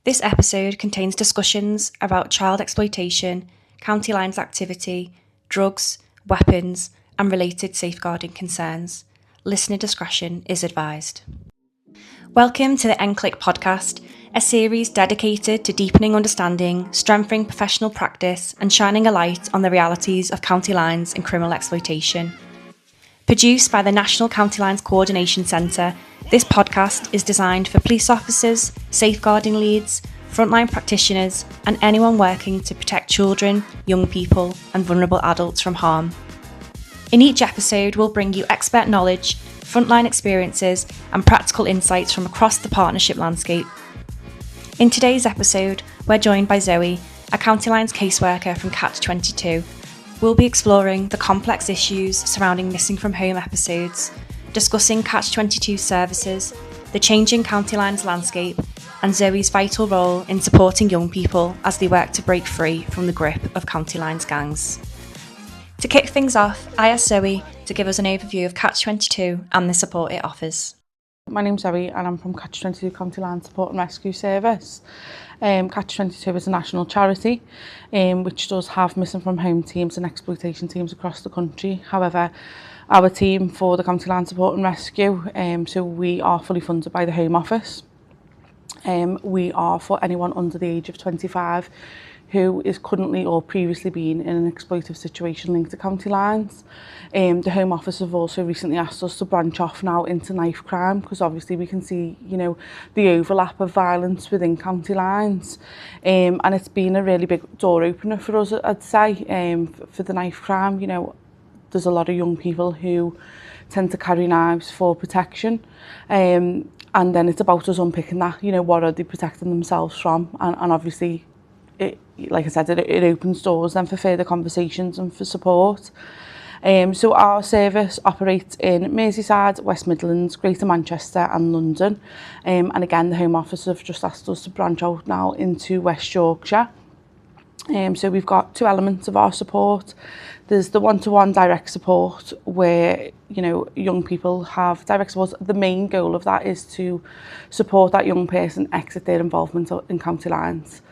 This episode contains discussions about child exploitation, County Lines activity, drugs, weapons, and related safeguarding concerns. Listener discretion is advised. Welcome to the NCLCC podcast, a series dedicated to deepening understanding, strengthening professional practice, and shining a light on the realities of County Lines and criminal exploitation. Produced by the National County Lines Coordination Centre, this podcast is designed for police officers, safeguarding leads, frontline practitioners, and anyone working to protect children, young people, and vulnerable adults from harm. In each episode, we'll bring you expert knowledge, frontline experiences, and practical insights from across the partnership landscape. In today's episode, we're joined by Zoe, a County Lines caseworker from Catch22. We'll be exploring the complex issues surrounding missing from home episodes, discussing Catch22 services, the changing County Lines landscape, and Zoe's vital role in supporting young people as they work to break free from the grip of County Lines gangs. To kick things off, I asked Zoe to give us an overview of Catch22 and the support it offers. My name's Zoe and I'm from Catch22 County Lines Support and Rescue Service. Catch22 is a national charity which does have missing from home teams and exploitation teams across the country. However, our team for the County Lines Support and Rescue, so we are fully funded by the Home Office. We are for anyone under the age of 25 who is currently or previously been in an exploitative situation linked to County Lines. The Home Office have also recently asked us to branch off now into knife crime because obviously we can see, the overlap of violence within County Lines. And it's been a really big door opener for us, I'd say, for the knife crime. There's a lot of young people who tend to carry knives for protection. And then it's about us unpicking that, what are they protecting themselves from? And obviously, like I said, it opens doors then for further conversations and for support. So our service operates in Merseyside, West Midlands, Greater Manchester and London. And again, the Home Office have just asked us to branch out now into West Yorkshire. So we've got two elements of our support. There's the one-to-one direct support where, young people have direct support. The main goal of that is to support that young person exit their involvement in County Lines.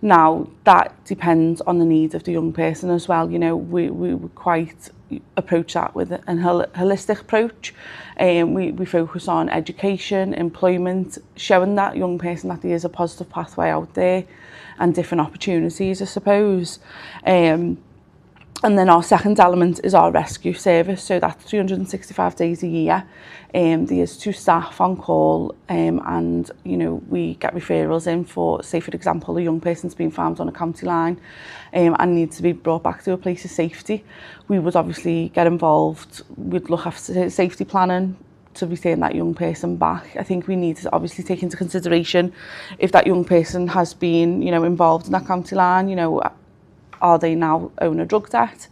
Now, that depends on the needs of the young person as well. We quite approach that with a holistic approach. We focus on education, employment, showing that young person that there is a positive pathway out there and different opportunities, I suppose. And then our second element is our rescue service. So that's 365 days a year. There's two staff on call and, we get referrals in for, say, for example, a young person's been found on a county line and needs to be brought back to a place of safety. We would obviously get involved. We'd look after safety planning to return that young person back. I think we need to obviously take into consideration if that young person has been, involved in that county line, are they now own a drug debt?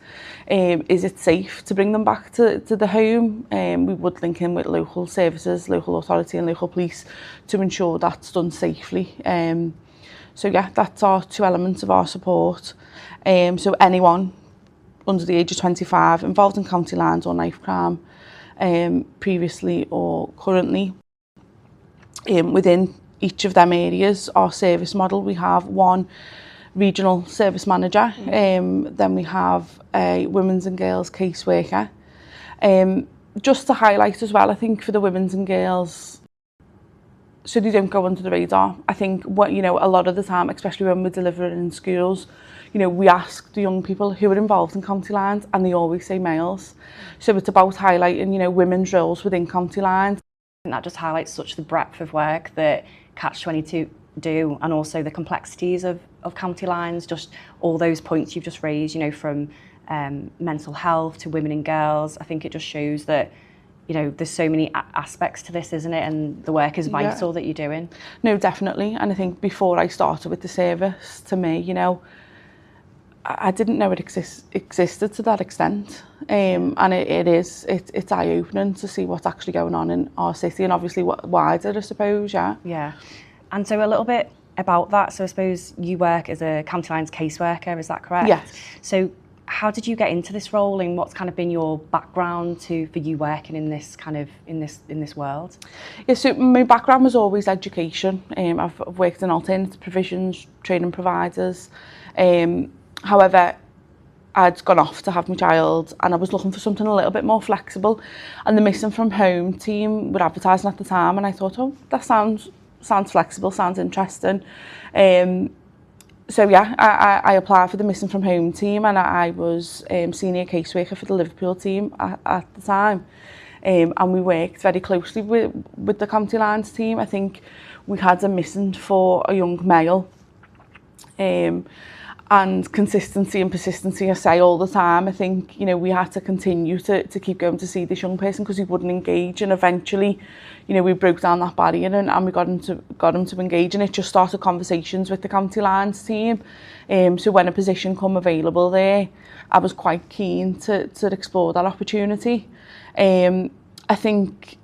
Is it safe to bring them back to the home? We would link in with local services, local authority and local police to ensure that's done safely. So yeah, that's our two elements of our support. So anyone under the age of 25 involved in County Lines or knife crime, previously or currently, within each of them areas, our service model, we have one regional service manager, then we have a women's and girls caseworker. Just to highlight as well, I think for the women's and girls, so they don't go under the radar. I think a lot of the time, especially when we're delivering in schools, we ask the young people who are involved in County Lines and they always say males. So it's about highlighting, women's roles within County Lines. And that just highlights such the breadth of work that Catch22 do and also the complexities of County Lines, just all those points you've just raised, from mental health to women and girls. I think it just shows that, there's so many aspects to this, isn't it? And the work is vital that you're doing. No, definitely. And I think before I started with the service, to me, I didn't know it existed to that extent. And it's eye-opening to see what's actually going on in our city and obviously wider, I suppose, Yeah. And so a little bit about that. So I suppose you work as a County Lines caseworker, is that correct? Yes. So How did you get into this role, and what's kind of been your background for you working in this kind of in this world? Yeah, so my background was always education. I've worked in alternative provisions, training providers. However, I'd gone off to have my child and I was looking for something a little bit more flexible, and the Missing From Home team were advertising at the time, and I thought, oh, that sounds flexible, sounds interesting. So yeah, I applied for the Missing From Home team, and I was senior caseworker for the Liverpool team at the time. And we worked very closely with the County Lines team. I think we had a missing for a young male. And consistency and persistency, I say all the time. I think, you know, we had to continue to keep going to see this young person because he wouldn't engage, and eventually, you know, we broke down that barrier and we got him to engage, and it just started conversations with the County Lines team. So when a position come available there, I was quite keen to explore that opportunity. I think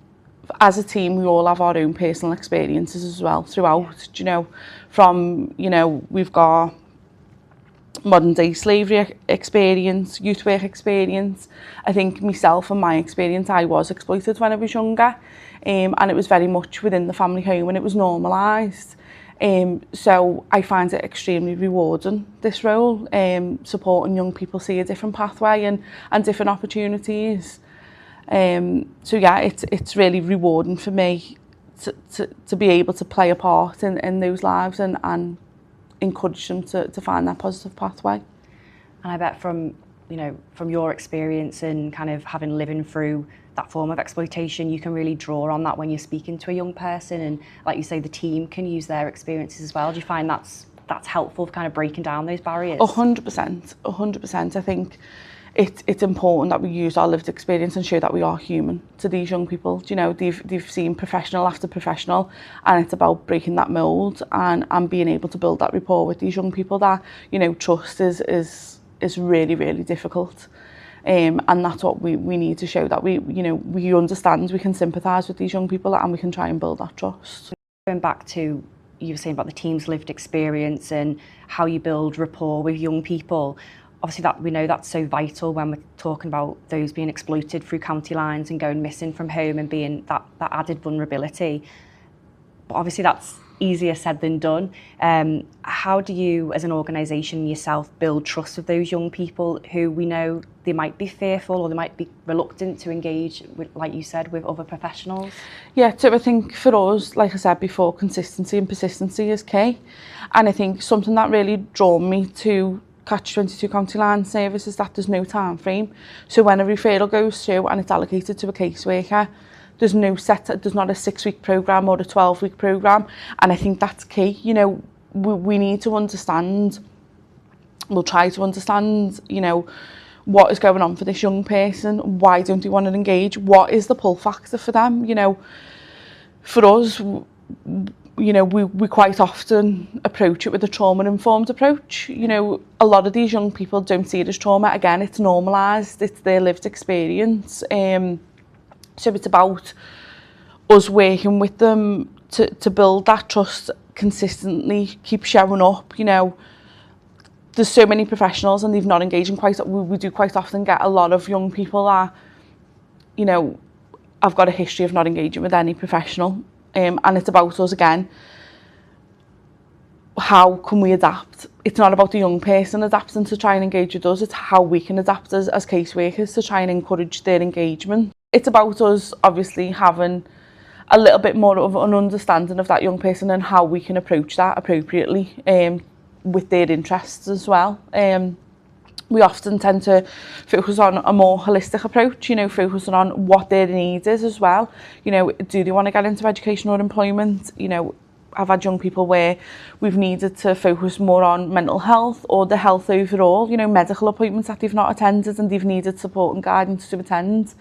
as a team, we all have our own personal experiences as well throughout, you know, from, you know, we've got modern day slavery experience, youth work experience. I think myself and my experience, I was exploited when I was younger, and it was very much within the family home and it was normalised. So I find it extremely rewarding, this role, supporting young people see a different pathway and different opportunities. So yeah, it's really rewarding for me to be able to play a part in those lives and encourage them to find that positive pathway. And I bet from your experience and kind of having living through that form of exploitation, you can really draw on that when you're speaking to a young person, and like you say, the team can use their experiences as well. Do you find that's helpful for kind of breaking down those barriers? 100%. I think it's important that we use our lived experience and show that we are human to these young people. You know, they've seen professional after professional, and it's about breaking that mould and being able to build that rapport with these young people. That, you know, trust is really, really difficult. And that's what we need to show, that we understand, we can sympathise with these young people and we can try and build that trust. Going back to, you were saying about the team's lived experience and how you build rapport with young people. Obviously, that we know that's so vital when we're talking about those being exploited through county lines and going missing from home and being that added vulnerability. But obviously that's easier said than done. How do you, as an organisation yourself, build trust with those young people who we know they might be fearful or they might be reluctant to engage with, like you said, with other professionals? Yeah, so I think for us, like I said before, consistency and persistency is key. And I think something that really drew me to Catch22 County Line service is that there's no time frame. So when a referral goes through and it's allocated to a caseworker, there's not a 6-week programme or a 12-week programme. And I think that's key. You know, we need to understand, we'll try to understand, you know, what is going on for this young person. Why don't they want to engage? What is the pull factor for them? You know, for us, you know, we quite often approach it with a trauma-informed approach. You know, a lot of these young people don't see it as trauma. Again, it's normalised, it's their lived experience. So it's about us working with them to build that trust consistently, keep showing up. You know, there's so many professionals and they've not engaged in we do quite often get a lot of young people that, you know, I've got a history of not engaging with any professional. And it's about us again, how can we adapt? It's not about the young person adapting to try and engage with us, it's how we can adapt as caseworkers to try and encourage their engagement. It's about us obviously having a little bit more of an understanding of that young person and how we can approach that appropriately with their interests as well. We often tend to focus on a more holistic approach, you know, focusing on what their need is as well. You know, do they want to get into education or employment? You know, I've had young people where we've needed to focus more on mental health or the health overall, you know, medical appointments that they've not attended and they've needed support and guidance to attend.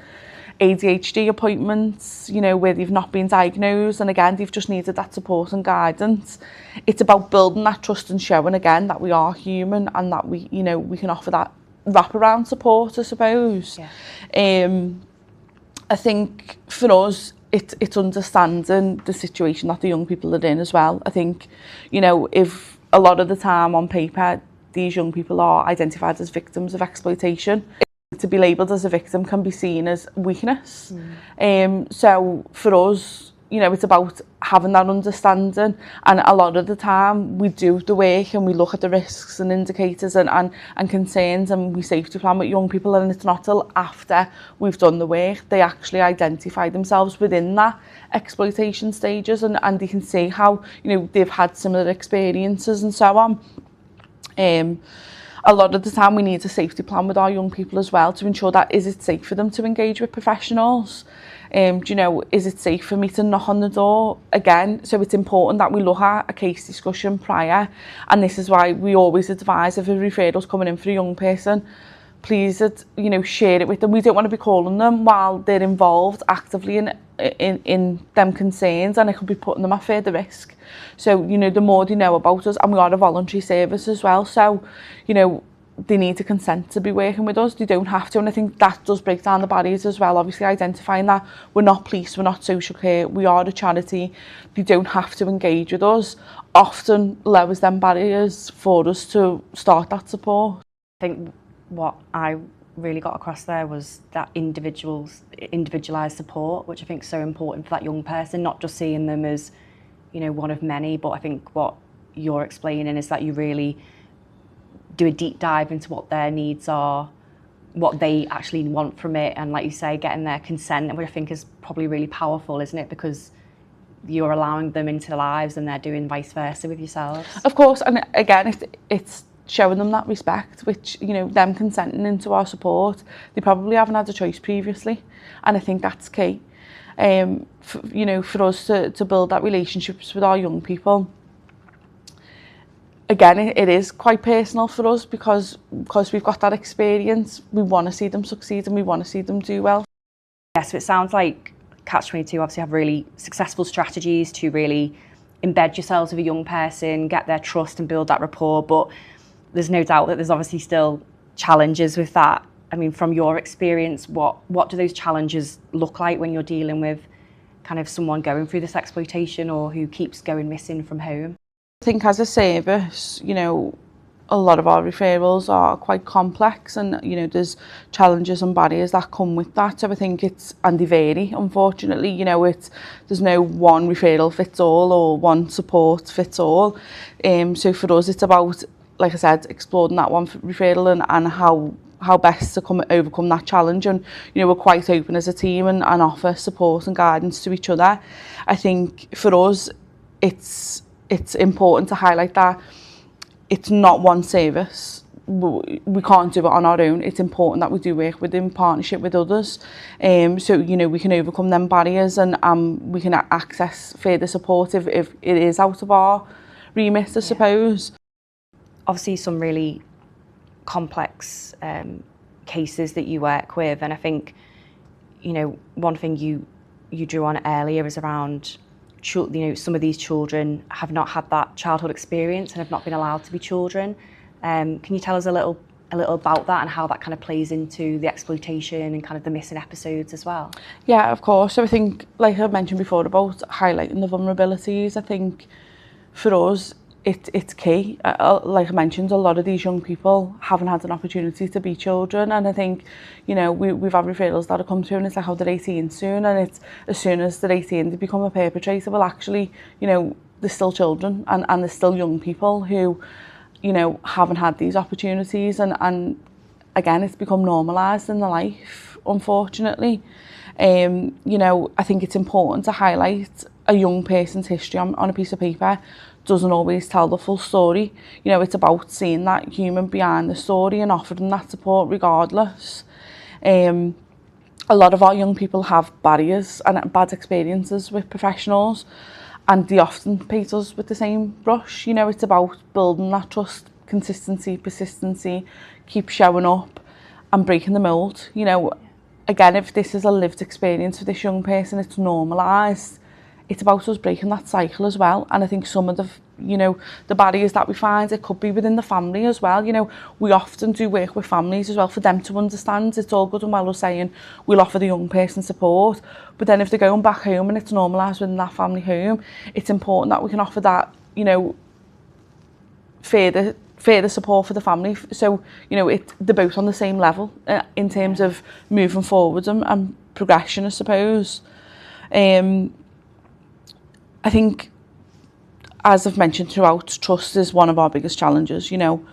ADHD appointments, you know, where they've not been diagnosed and again they've just needed that support and guidance. It's about building that trust and showing again that we are human and that we, you know, we can offer that wraparound support, I suppose. Yeah. I think for us it's understanding the situation that the young people are in as well. I think, you know, if a lot of the time on paper these young people are identified as victims of exploitation. To be labelled as a victim can be seen as weakness. So for us, you know, it's about having that understanding, and a lot of the time we do the work and we look at the risks and indicators and concerns, and we safety plan with young people, and it's not till after we've done the work they actually identify themselves within that exploitation stages, and they can see how, you know, they've had similar experiences and so on. A lot of the time we need a safety plan with our young people as well to ensure that is it safe for them to engage with professionals. Do you know, is it safe for me to knock on the door again? So it's important that we look at a case discussion prior, and this is why we always advise if a referral's coming in for a young person, please, you know, share it with them. We don't want to be calling them while they're involved actively in them concerns, and it could be putting them at further risk. So, you know, the more they know about us, and we are a voluntary service as well, so, you know, they need to consent to be working with us. They don't have to, and I think that does break down the barriers as well. Obviously identifying that we're not police, we're not social care, we are a charity. They don't have to engage with us. Often lowers them barriers for us to start that support. I think what I really got across there was that individualised support, which I think is so important for that young person, not just seeing them as, you know, one of many, but I think what you're explaining is that you really do a deep dive into what their needs are, what they actually want from it, and like you say, getting their consent, which I think is probably really powerful, isn't it? Because you're allowing them into their lives and they're doing vice versa with yourselves. Of course, and again, it's showing them that respect, which, you know, them consenting into our support, they probably haven't had a choice previously, and I think that's key. You know, for us to build that relationships with our young people. Again, it is quite personal for us because we've got that experience. We want to see them succeed and we want to see them do well. Yeah, so it sounds like Catch22 obviously have really successful strategies to really embed yourselves with a young person, get their trust and build that rapport, but there's no doubt that there's obviously still challenges with that. I mean, from your experience, what do those challenges look like when you're dealing with kind of someone going through this exploitation or who keeps going missing from home? I think as a service, you know, a lot of our referrals are quite complex, and, you know, there's challenges and barriers that come with that. So I think and they vary, unfortunately. You know, there's no one referral fits all or one support fits all. So for us, it's about, like I said, exploring that one referral and how best to overcome that challenge. And, you know, we're quite open as a team and offer support and guidance to each other. I think for us, it's important to highlight that it's not one service. We can't do it on our own. It's important that we do work within partnership with others. So, you know, we can overcome them barriers and we can access further support if it is out of our remit, I suppose. Obviously some really complex cases that you work with, and I think, you know, one thing you drew on earlier is around, you know, some of these children have not had that childhood experience and have not been allowed to be children. Can you tell us a little about that and how that kind of plays into the exploitation and kind of the missing episodes as well? Yeah, of course. So I think, like I mentioned before about highlighting the vulnerabilities, I think for us it's key. Like I mentioned, a lot of these young people haven't had an opportunity to be children, and I think, you know, we've had referrals that have come through and it's like, oh, they're 18 soon, and it's as soon as they're 18 they become a perpetrator. Well, actually, you know, they're still children and they're still young people who, you know, haven't had these opportunities, and again, it's become normalised in their life, unfortunately. You know, I think it's important to highlight a young person's history on a piece of paper doesn't always tell the full story. You know, it's about seeing that human behind the story and offering that support regardless. A lot of our young people have barriers and bad experiences with professionals, and they often paint us with the same brush. You know, it's about building that trust, consistency, persistency, keep showing up and breaking the mould. You know, again, if this is a lived experience for this young person, it's normalised. It's about us breaking that cycle as well. And I think some of the, you know, the barriers that we find, it could be within the family as well. You know, we often do work with families as well for them to understand. It's all good and well us saying we'll offer the young person support, but then if they're going back home and it's normalised within that family home, it's important that we can offer that, you know, further further support for the family. So, you know, they're both on the same level in terms of moving forward and progression, I suppose. I think, as I've mentioned throughout, trust is one of our biggest challenges. You know,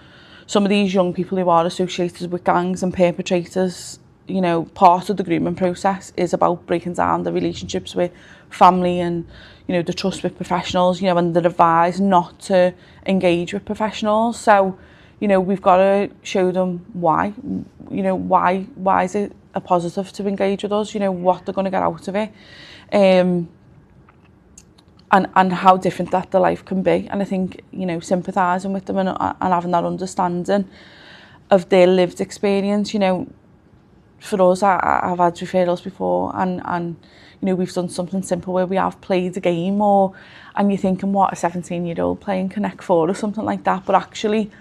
some of these young people who are associated with gangs and perpetrators, you know, part of the grooming process is about breaking down the relationships with family and, you know, the trust with professionals, you know, and they're advised not to engage with professionals. So, you know, we've got to show them why, you know, why is it a positive to engage with us, you know, what they're going to get out of it, and how different that their life can be. And I think, you know, sympathising with them and having that understanding of their lived experience, you know, for us, I've had referrals before and you know, we've done something simple where we have played a game and you're thinking, what, a 17-year-old playing Connect 4 or something like that, but actually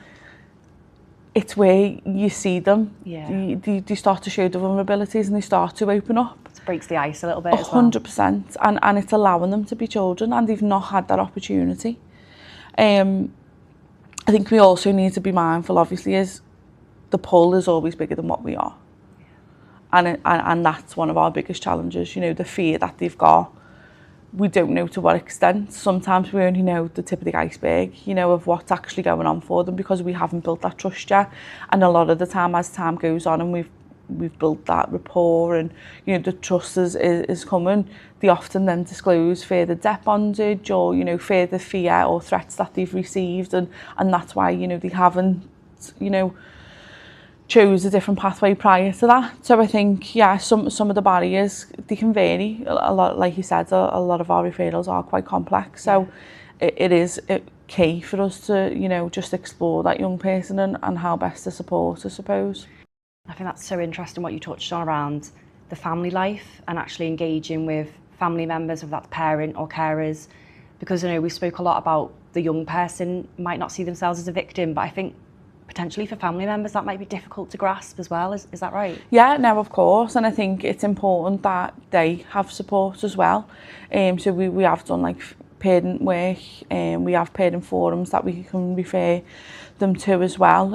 it's where you see them. They start to show the vulnerabilities and they start to open up. It breaks the ice a little bit as well. 100%, and it's allowing them to be children and they've not had that opportunity. I think we also need to be mindful, obviously, is the pull is always bigger than what we are. And that's one of our biggest challenges, you know, the fear that they've got. We don't know to what extent. Sometimes we only know the tip of the iceberg, you know, of what's actually going on for them because we haven't built that trust yet. And a lot of the time, as time goes on and we've built that rapport and, you know, the trust is coming, they often then disclose further debt bondage or, you know, further fear or threats that they've received. And that's why, you know, they haven't, you know, chose a different pathway prior to that. So I think, yeah, some of the barriers, they can vary. A lot, like you said, a lot of our referrals are quite complex. So it is key for us to, you know, just explore that young person and how best to support, I suppose. I think that's so interesting what you touched on around the family life and actually engaging with family members, whether that's parent or carers, because, you know, we spoke a lot about the young person might not see themselves as a victim, but I think potentially for family members that might be difficult to grasp as well. Is that right? Yeah, no, of course, and I think it's important that they have support as well. So we have done like parent work, and we have parent forums that we can refer them to as well.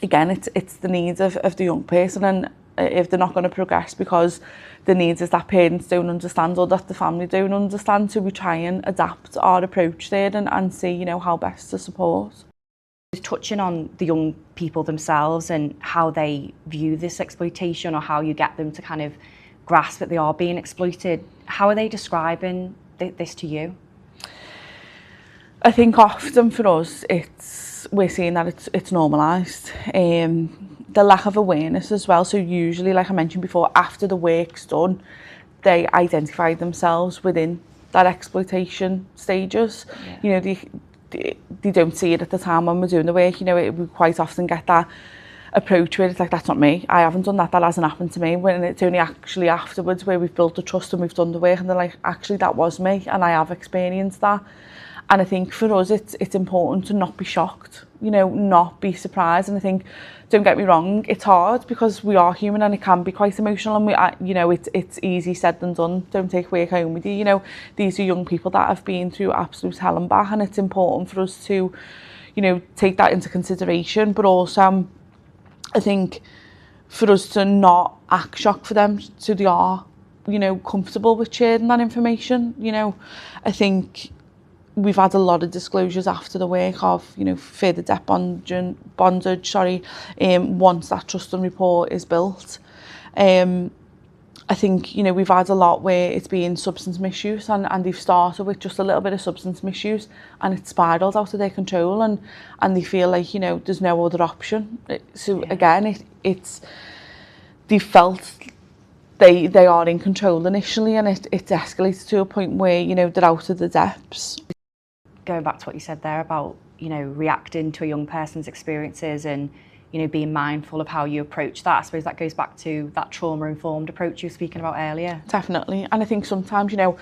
Again, it's the needs of the young person, and if they're not going to progress because the needs is that parents don't understand or that the family don't understand, so we try and adapt our approach there and see, you know, how best to support. Touching on the young people themselves and how they view this exploitation or how you get them to kind of grasp that they are being exploited, how are they describing this to you? I think often for us we're seeing that it's normalised. The lack of awareness as well, so usually, like I mentioned before, after the work's done, they identify themselves within that exploitation stages. You know, they don't see it at the time when we're doing the work. You know, we quite often get that approach where it's like, that's not me, I haven't done that hasn't happened to me, when it's only actually afterwards where we've built the trust and we've done the work and they're like, actually that was me and I have experienced that. And I think for us it's important to not be shocked, you know, not be surprised. And I think, don't get me wrong, it's hard because we are human and it can be quite emotional, and you know, it's easy said than done. Don't take work home with you. You know, these are young people that have been through absolute hell and back, and it's important for us to, you know, take that into consideration. But also, I think for us to not act shocked for them, so they are, you know, comfortable with sharing that information. You know, I think we've had a lot of disclosures after the work of, you know, further debt bondage, once that trust and report is built. I think, you know, we've had a lot where it's been substance misuse and they've started with just a little bit of substance misuse and it's spiraled out of their control and they feel like, you know, there's no other option. So again, it's they felt they are in control initially, and it's escalated to a point where, you know, they're out of the depths. Going back to what you said there about, you know, reacting to a young person's experiences and, you know, being mindful of how you approach that. I suppose that goes back to that trauma-informed approach you were speaking about earlier. Definitely. And I think sometimes, you know,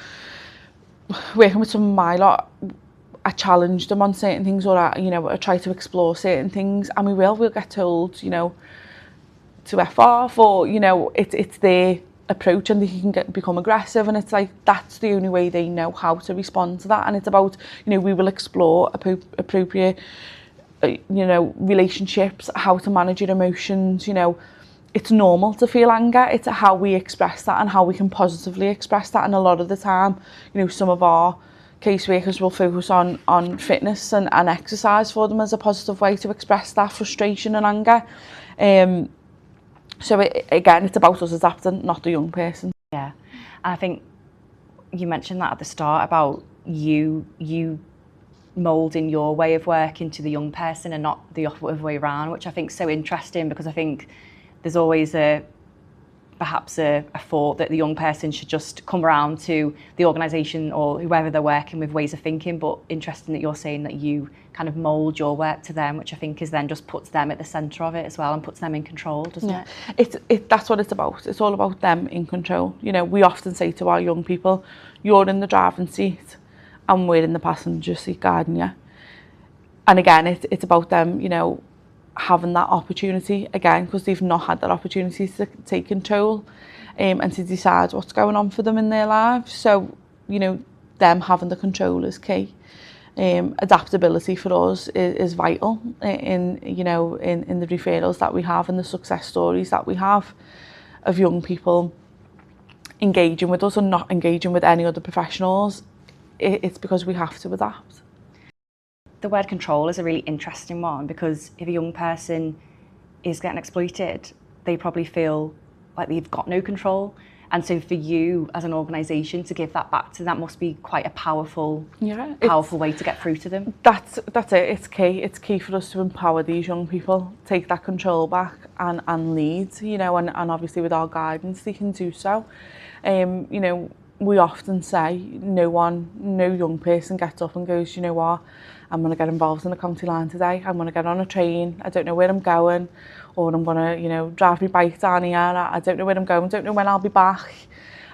working with some of my lot, I challenge them on certain things, or I try to explore certain things, and we'll get told, you know, to F off, or, you know, it's their approach and they can become aggressive, and it's like that's the only way they know how to respond to that. And it's about, you know, we will explore appropriate relationships, how to manage your emotions. It's normal to feel anger. It's how we express that and how we can positively express that. And a lot of the time, some of our caseworkers will focus on fitness and exercise for them as a positive way to express that frustration and anger. So again, it's about us adapting, not the young person. Yeah, and I think you mentioned that at the start about you moulding your way of working to the young person and not the other way around, which I think is so interesting, because I think there's always perhaps a thought that the young person should just come around to the organisation or whoever they're working with ways of thinking. But interesting that you're saying that you kind of mould your work to them, which I think is then just puts them at the centre of it as well and puts them in control, doesn't it? That's what it's about. It's all about them in control. We often say to our young people, you're in the driving seat and we're in the passenger seat guiding you. And again, it's about them, having that opportunity again, because they've not had that opportunity to take control and to decide what's going on for them in their lives. So, them having the control is key. Adaptability for us is vital in the referrals that we have and the success stories that we have of young people engaging with us and not engaging with any other professionals. It's because we have to adapt. The word control is a really interesting one, because if a young person is getting exploited, they probably feel like they've got no control. And so for you as an organisation to give that back to them must be quite a powerful way to get through to them. That's it. It's key. It's key for us to empower these young people, take that control back and lead, and obviously with our guidance they can do so. We often say no young person gets up and goes, what, I'm going to get involved in the county line today. I'm going to get on a train. I don't know where I'm going, or I'm going to, drive my bike down here. I don't know where I'm going. I don't know when I'll be back.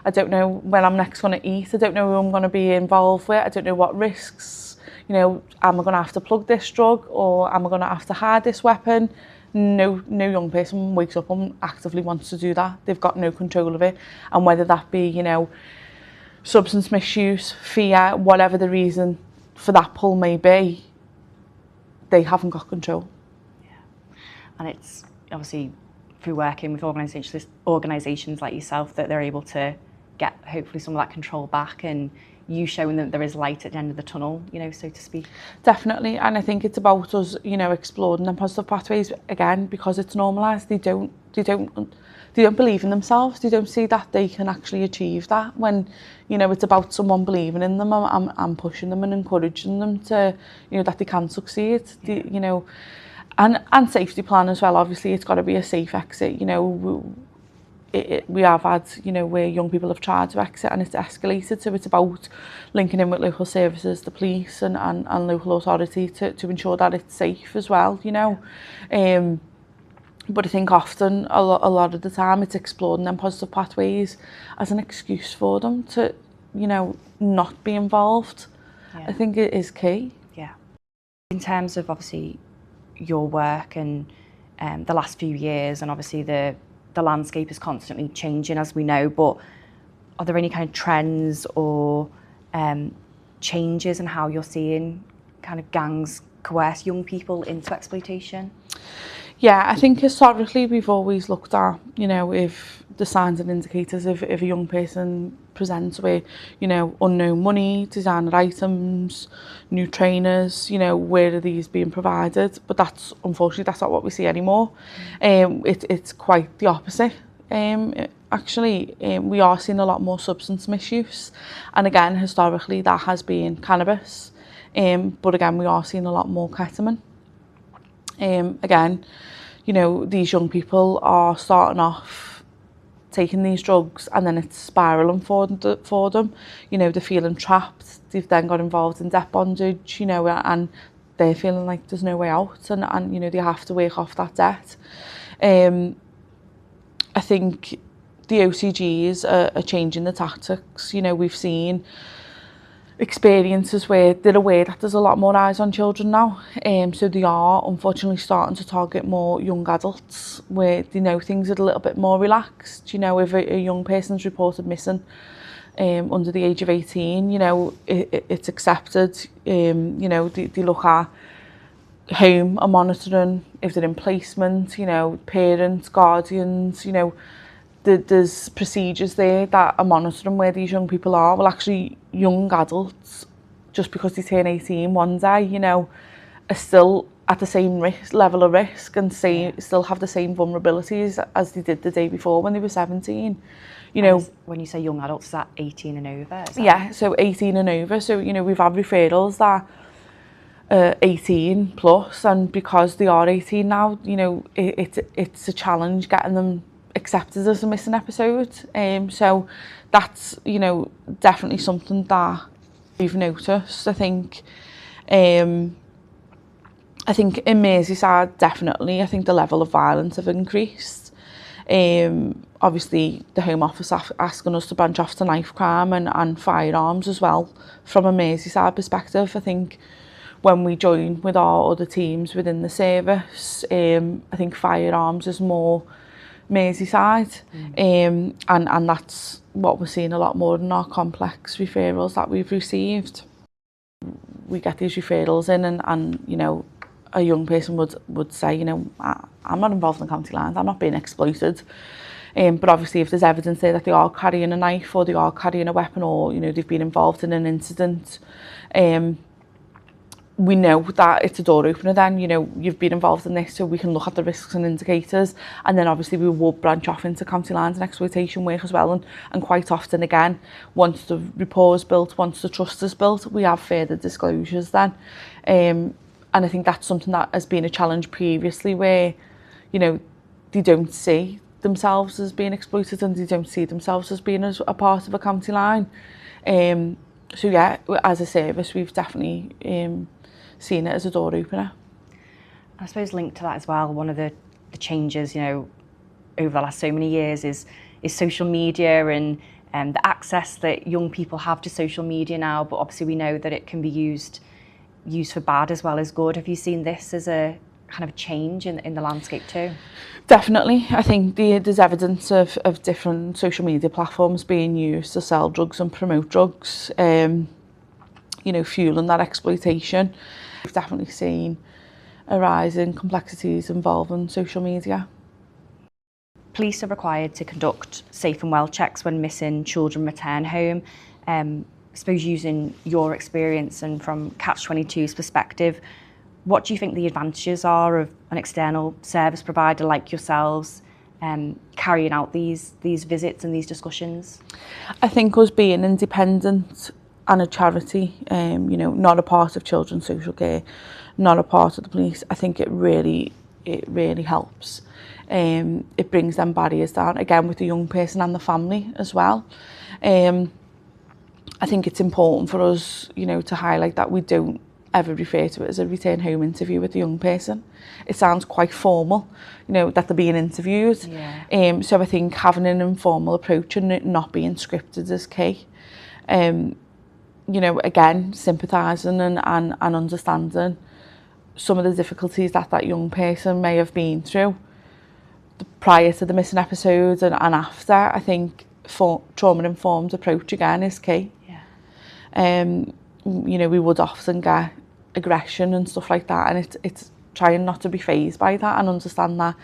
I don't know when I'm next going to eat. I don't know who I'm going to be involved with. I don't know what risks. Am I going to have to plug this drug, or am I going to have to hide this weapon? No young person wakes up and actively wants to do that. They've got no control of it. And whether that be, substance misuse, fear, whatever the reason for that pull may be, they haven't got control. Yeah. And it's obviously through working with organisations like yourself that they're able to get hopefully some of that control back, and you showing them there is light at the end of the tunnel, so to speak. Definitely. And I think it's about us, exploring them positive pathways again, because it's normalised. They don't believe in themselves. They don't see that they can actually achieve that, when it's about someone believing in them and pushing them and encouraging them to that they can succeed. Yeah. And safety plan as well. Obviously it's got to be a safe exit. We have had where young people have tried to exit and it's escalated, so it's about linking in with local services, the police and local authority to ensure that it's safe as well. But I think often, a lot of the time, it's exploring them positive pathways as an excuse for them to, not be involved. Yeah. I think it is key. Yeah. In terms of obviously your work and the last few years, and obviously the landscape is constantly changing, as we know, but are there any kind of trends or changes in how you're seeing kind of gangs coerce young people into exploitation? Yeah, I think historically we've always looked at, if the signs and indicators if a young person presents with, unknown money, designer items, new trainers, where are these being provided? But unfortunately, that's not what we see anymore. It's quite the opposite. Actually, we are seeing a lot more substance misuse. And again, historically, that has been cannabis. But again, we are seeing a lot more ketamine. Again, these young people are starting off taking these drugs and then it's spiralling for them. They're feeling trapped. They've then got involved in debt bondage, and they're feeling like there's no way out and they have to work off that debt. I think the OCGs are changing the tactics. We've seen experiences where they're aware that there's a lot more eyes on children now, so they are unfortunately starting to target more young adults where they know things are a little bit more relaxed. If a young person's reported missing under the age of 18, it's accepted. They look at home are monitoring if they're in placement, you know, parents, guardians, you know, there's procedures there that are monitoring where these young people are. Well, actually, young adults, just because they turn 18 one day, you know, are still at the same level of risk and still have the same vulnerabilities as they did the day before when they were 17. You know, when you say young adults, is that 18 and over? Yeah, so 18 and over. So, you know, we've had referrals that 18 plus, and because they are 18 now, you know, it's a challenge getting them accepted as a missing episode. So that's, you know, definitely something that we've noticed. I think in Merseyside, definitely, I think the level of violence have increased. Obviously, the Home Office asking us to branch off to knife crime and firearms as well. From a Merseyside perspective, I think when we join with our other teams within the service, I think firearms is more Merseyside, and that's what we're seeing a lot more in our complex referrals that we've received. We get these referrals in and you know, a young person would say, you know, I'm not involved in county lines, I'm not being exploited. But obviously if there's evidence there that they are carrying a knife or they are carrying a weapon, or, you know, they've been involved in an incident, we know that it's a door opener then, you know, you've been involved in this, so we can look at the risks and indicators, and then obviously we will branch off into county lines and exploitation work as well, and quite often again, once the rapport is built, once the trust is built, we have further disclosures then. And I think that's something that has been a challenge previously, where, you know, they don't see themselves as being exploited and they don't see themselves as being a part of a county line. So yeah, as a service, we've definitely seen it as a door opener. I suppose linked to that as well, one of the changes, you know, over the last so many years is social media and the access that young people have to social media now, but obviously we know that it can be used for bad as well as good. Have you seen this as a kind of change in the landscape too? Definitely. I think there's evidence of different social media platforms being used to sell drugs and promote drugs, you know, fueling that exploitation. We've definitely seen a rise in complexities involving social media. Police are required to conduct safe and well checks when missing children return home. I suppose using your experience and from Catch22's perspective, what do you think the advantages are of an external service provider like yourselves carrying out these visits and these discussions? I think us being independent and a charity, you know, not a part of children's social care, not a part of the police, I think it really helps. It brings them barriers down, again with the young person and the family as well. I think it's important for us, you know, to highlight that we don't ever refer to it as a return home interview with the young person. It sounds quite formal, you know, that they're being interviewed. Yeah. So I think having an informal approach and it not being scripted is key. You know, again, sympathising and understanding some of the difficulties that young person may have been through prior to the missing episode and after. I think trauma-informed approach again is key. Yeah. You know, we would often get aggression and stuff like that, and it's trying not to be fazed by that and understand that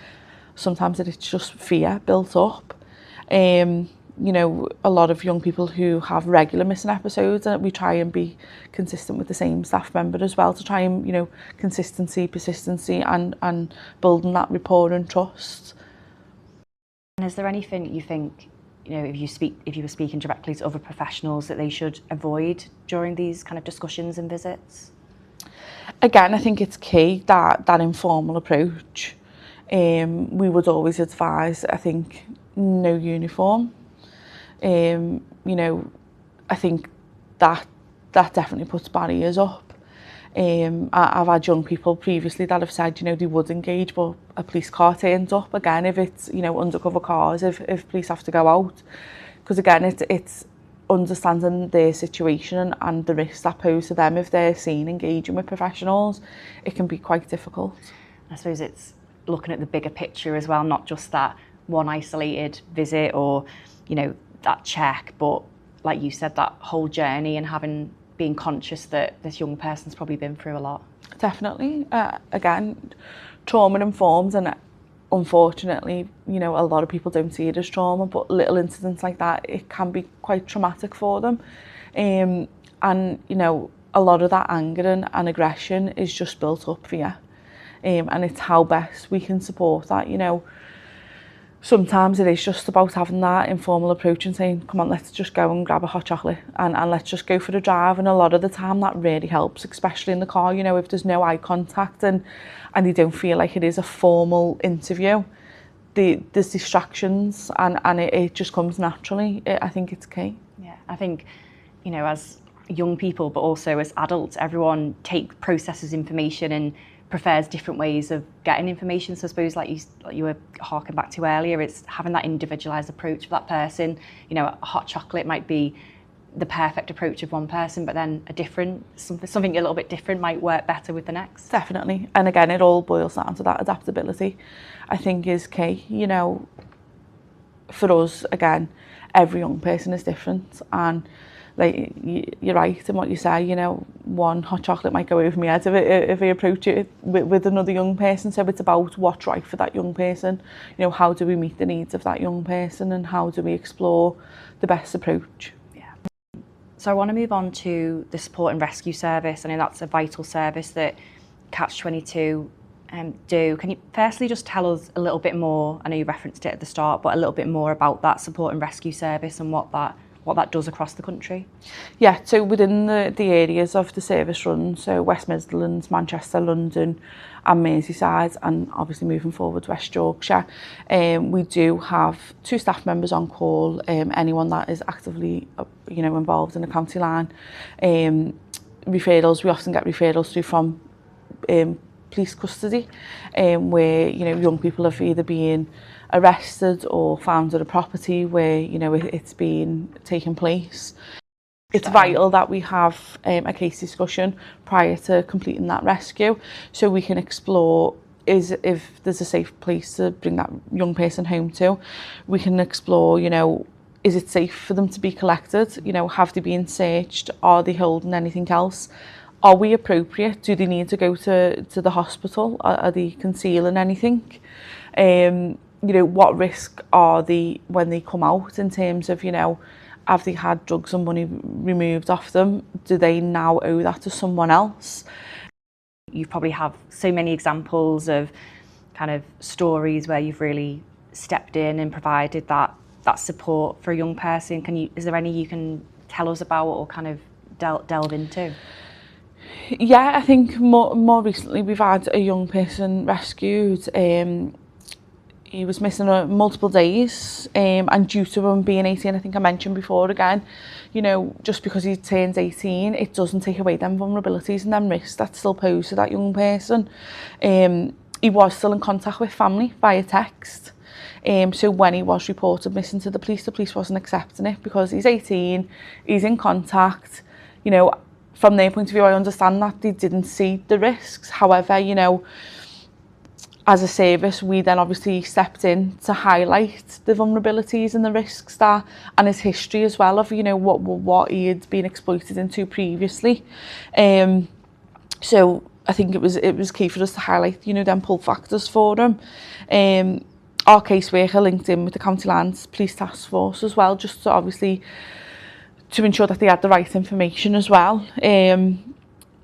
sometimes it's just fear built up. You know, a lot of young people who have regular missing episodes, and we try and be consistent with the same staff member as well to try and, you know, consistency, persistency and building that rapport and trust. And is there anything you think, you know, if you were speaking directly to other professionals, that they should avoid during these kind of discussions and visits? Again, I think it's key that informal approach. We would always advise, I think, no uniform. You know, I think that definitely puts barriers up. I've had young people previously that have said, you know, they would engage, but a police car turns up. Again, if it's, you know, undercover cars, if police have to go out, because again, it's understanding their situation and the risks that pose to them if they're seen engaging with professionals. It can be quite difficult. I suppose it's looking at the bigger picture as well, not just that one isolated visit or, you know, that check, but like you said, that whole journey and being conscious that this young person's probably been through a lot. Definitely. Again, trauma informed, and unfortunately, you know, a lot of people don't see it as trauma, but little incidents like that, it can be quite traumatic for them. And, you know, a lot of that anger and aggression is just built up fear. And it's how best we can support that, you know. Sometimes it is just about having that informal approach and saying, come on, let's just go and grab a hot chocolate and let's just go for a drive. And a lot of the time that really helps, especially in the car, you know, if there's no eye contact and you don't feel like it is a formal interview, there's distractions and it just comes naturally. I think it's key. Yeah, I think, you know, as young people, but also as adults, everyone processes information and prefers different ways of getting information. So I suppose, like you were harking back to earlier, it's having that individualised approach for that person. You know, a hot chocolate might be the perfect approach of one person, but then something a little bit different might work better with the next. Definitely. And again, it all boils down to that adaptability, I think, is key. You know, for us, again, every young person is different, and like you're right in what you say, you know, one hot chocolate might go over my head if I approach it with another young person. So it's about what's right for that young person. You know, how do we meet the needs of that young person and how do we explore the best approach? Yeah. So I want to move on to the support and rescue service. I know that's a vital service that Catch22 do. Can you firstly just tell us a little bit more, I know you referenced it at the start, but a little bit more about that support and rescue service and what that does across the country? Yeah, so within the areas of the service run, so West Midlands, Manchester, London and Merseyside, and obviously moving forward West Yorkshire, we do have 2 staff members on call, anyone that is actively you know, involved in the county line. Referrals, we often get referrals through from police custody, where, you know, young people have either been arrested or found at a property where, you know, it's been taking place. It's vital that we have a case discussion prior to completing that rescue, so we can explore if there's a safe place to bring that young person home to. We can explore, you know, is it safe for them to be collected? You know, have they been searched? Are they holding anything else? Are we appropriate? Do they need to go to the hospital? Are they concealing anything? You know, what risk are they when they come out in terms of, you know, have they had drugs and money removed off them? Do they now owe that to someone else? You probably have so many examples of kind of stories where you've really stepped in and provided that support for a young person. Is there any you can tell us about or kind of delve into? Yeah, I think more recently we've had a young person rescued. He was missing multiple days, and due to him being 18, I think I mentioned before again, you know, just because he turns 18, it doesn't take away them vulnerabilities and them risks that still pose to that young person. He was still in contact with family via text. So when he was reported missing to the police wasn't accepting it because he's 18, he's in contact. You know, from their point of view, I understand that they didn't see the risks. However, you know, as a service, we then obviously stepped in to highlight the vulnerabilities and the risks and his history as well of, you know, what he had been exploited into previously. So I think it was key for us to highlight, you know, them pull factors for him. Our caseworker linked in with the County Lands Police Task Force as well, just to obviously to ensure that they had the right information as well.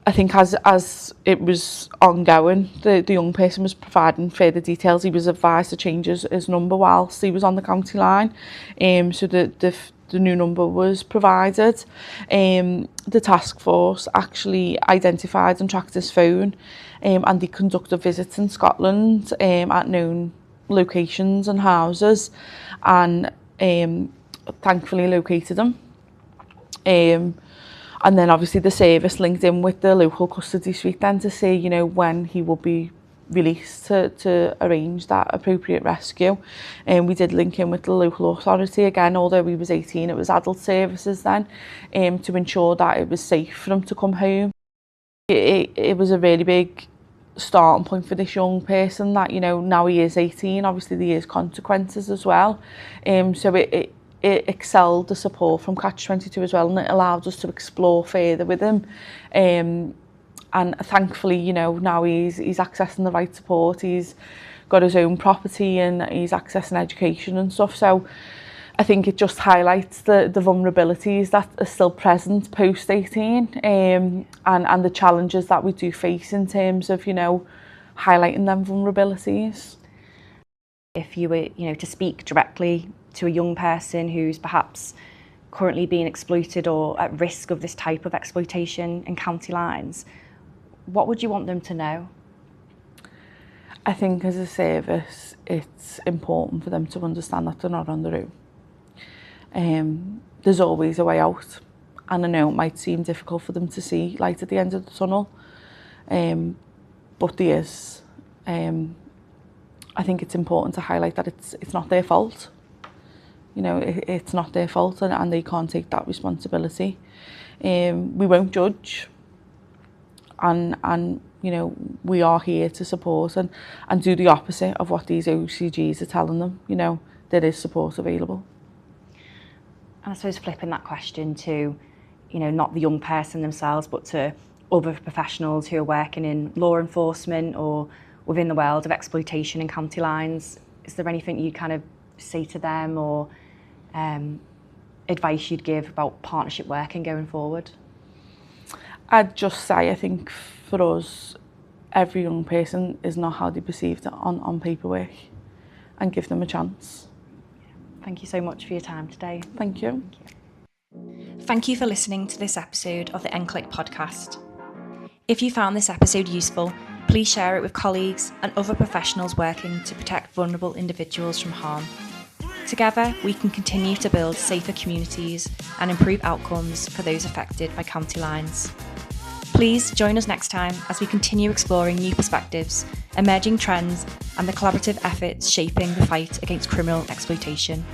I think as it was ongoing, the young person was providing further details. He was advised to change his number whilst he was on the county line. So the new number was provided. The task force actually identified and tracked his phone, and they conducted visits in Scotland at known locations and houses, and thankfully located him. And then obviously the service linked in with the local custody suite then to see, you know, when he will be released to arrange that appropriate rescue. And we did link in with the local authority again, although he was 18, it was adult services then, to ensure that it was safe for him to come home. It was a really big starting point for this young person that, you know, now he is 18, obviously there is consequences as well. So it excelled the support from Catch22 as well, and it allowed us to explore further with him. and thankfully, you know, now he's accessing the right support, he's got his own property and he's accessing education and stuff. So I think it just highlights the vulnerabilities that are still present post 18, and the challenges that we do face in terms of, you know, highlighting them vulnerabilities. If you were, you know, to speak directly to a young person who's perhaps currently being exploited or at risk of this type of exploitation in county lines, what would you want them to know? I think as a service, it's important for them to understand that they're not on their own. There's always a way out, and I know it might seem difficult for them to see light at the end of the tunnel, but there is. I think it's important to highlight that it's not their fault. You know, it's not their fault, and they can't take that responsibility. We won't judge, and you know, we are here to support and do the opposite of what these OCGs are telling them. You know, there is support available. And I suppose flipping that question to, you know, not the young person themselves, but to other professionals who are working in law enforcement or within the world of exploitation in county lines, is there anything you kind of say to them, or advice you'd give about partnership working going forward? I'd just say, I think for us, every young person is not how they perceived it on paperwork, and give them a chance. Thank you so much for your time today. Thank you. Thank you for listening to this episode of the NCLCC podcast. If you found this episode useful, please share it with colleagues and other professionals working to protect vulnerable individuals from harm. Together, we can continue to build safer communities and improve outcomes for those affected by county lines. Please join us next time as we continue exploring new perspectives, emerging trends, and the collaborative efforts shaping the fight against criminal exploitation.